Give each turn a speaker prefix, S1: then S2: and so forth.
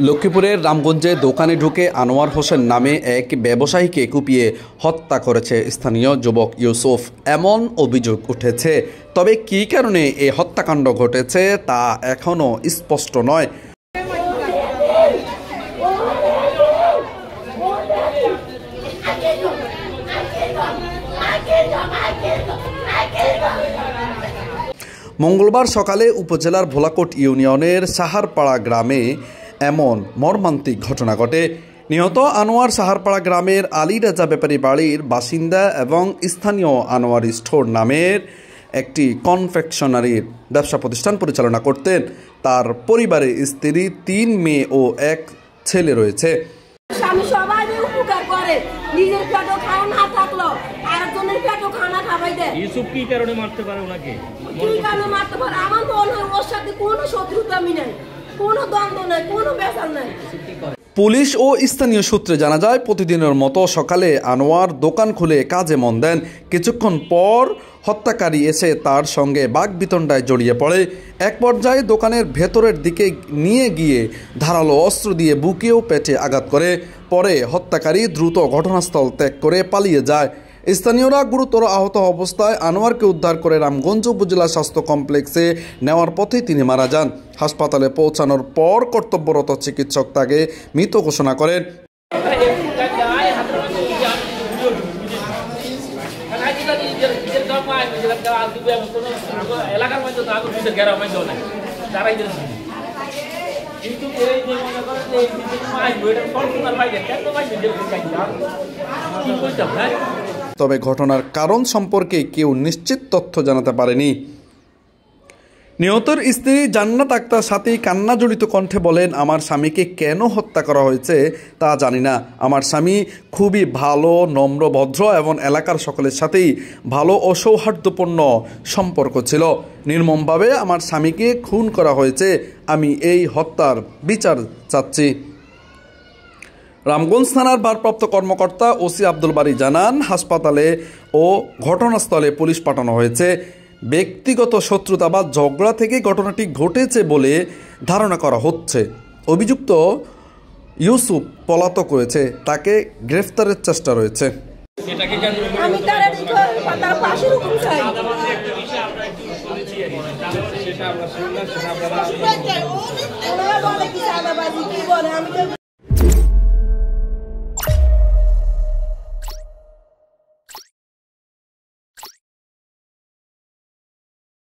S1: লক্ষ্মীপুরের রামগঞ্জে দোকানে ঢুকে আনোয়ার হোসেন নামে এক ব্যবসায়ীকে কুপিয়ে হত্যা করেছে স্থানীয় যুবক ইউসুফ, এমন অভিযোগ উঠেছে। তবে কী কারণে এই হত্যাকাণ্ড ঘটেছে তা এখনও স্পষ্ট নয়। মঙ্গলবার সকালে উপজেলার ভোলাকোট ইউনিয়নের সাহারপাড়া গ্রামে এমন মর্মান্তিক ঘটনা ঘটে। নিহত আনোয়ার সাহারপাড়া গ্রামের আলী রাজা ব্যাপারী বাড়ির বাসিন্দা এবং স্থানীয় আনোয়ার স্টোর নামের একটি কনফেকশনারির ব্যবসা প্রতিষ্ঠান পরিচালনা করতেন। তার পরিবারে স্ত্রী, 3 মেয়ে ও 1 ছেলে রয়েছে।
S2: স্বামী সবাই উপকার করে, নিজের পেটও খাওয়া না থাকলো আরেকজনের পেটও খানা খাওয়াই দেয়।
S3: ইউসুফ কি কারণে মারতে পারে ওনাকে?
S2: কি কারণে মারতে পারে? আমার মনে হয় ওর সাথে কোনো শত্রুতা নেই, কোনো দ্বন্দ্ব নাই, কোনো ব্যাপার নাই।
S1: পুলিশ ও স্থানীয় সূত্রে জানা যায়, প্রতিদিনের মতো সকালে আনোয়ার দোকান খুলে কাজে মন দেন। কিছুক্ষণ পর হত্যাকারী এসে তার সঙ্গে বাকবিতণ্ডায় জড়িয়ে পড়ে। এক পর্যায়ে দোকানের ভেতরের দিকে নিয়ে গিয়ে ধারালো অস্ত্র দিয়ে বুকে ও পেটে আঘাত করে। পরে হত্যাকারী দ্রুত ঘটনাস্থল ত্যাগ করে পালিয়ে যায়। স্থানীয়রা গুরুতর আহত অবস্থায় আনোয়ারকে উদ্ধার করে রামগঞ্জ উপজেলা স্বাস্থ্য কমপ্লেক্সে নেওয়ার পথে তিনি মারা যান। হাসপাতালে পৌঁছানোর পর কর্তব্যরত চিকিৎসক তাকে মৃত ঘোষণা করেন। তবে ঘটনার কারণ সম্পর্কে কেউ নিশ্চিত তথ্য জানাতে পারেনি। নিহতের স্ত্রী জান্নাত আক্তার সাথী কান্না জড়িত কণ্ঠে বলেন, আমার স্বামীকে কেন হত্যা করা হয়েছে তা জানি না। আমার স্বামী খুবই ভালো, নম্র, ভদ্র এবং এলাকার সকলের সাথেই ভালো ও সৌহার্দ্যপূর্ণ সম্পর্ক ছিল। নির্মমভাবে আমার স্বামীকে খুন করা হয়েছে। আমি এই হত্যার বিচার চাচ্ছি। রামগঞ্জ থানার ভারপ্রাপ্ত কর্মকর্তা ওসি আব্দুল বারী জানান, হাসপাতালে ও ঘটনাস্থলে পুলিশ পাঠানো হয়েছে। ব্যক্তিগত শত্রুতা বা ঝগড়া থেকে ঘটনাটি ঘটেছে বলে ধারণা করা হচ্ছে। অভিযুক্ত ইউসুফ পলাতক রয়েছে, তাকে গ্রেফতারের চেষ্টা রয়েছে।
S2: আমি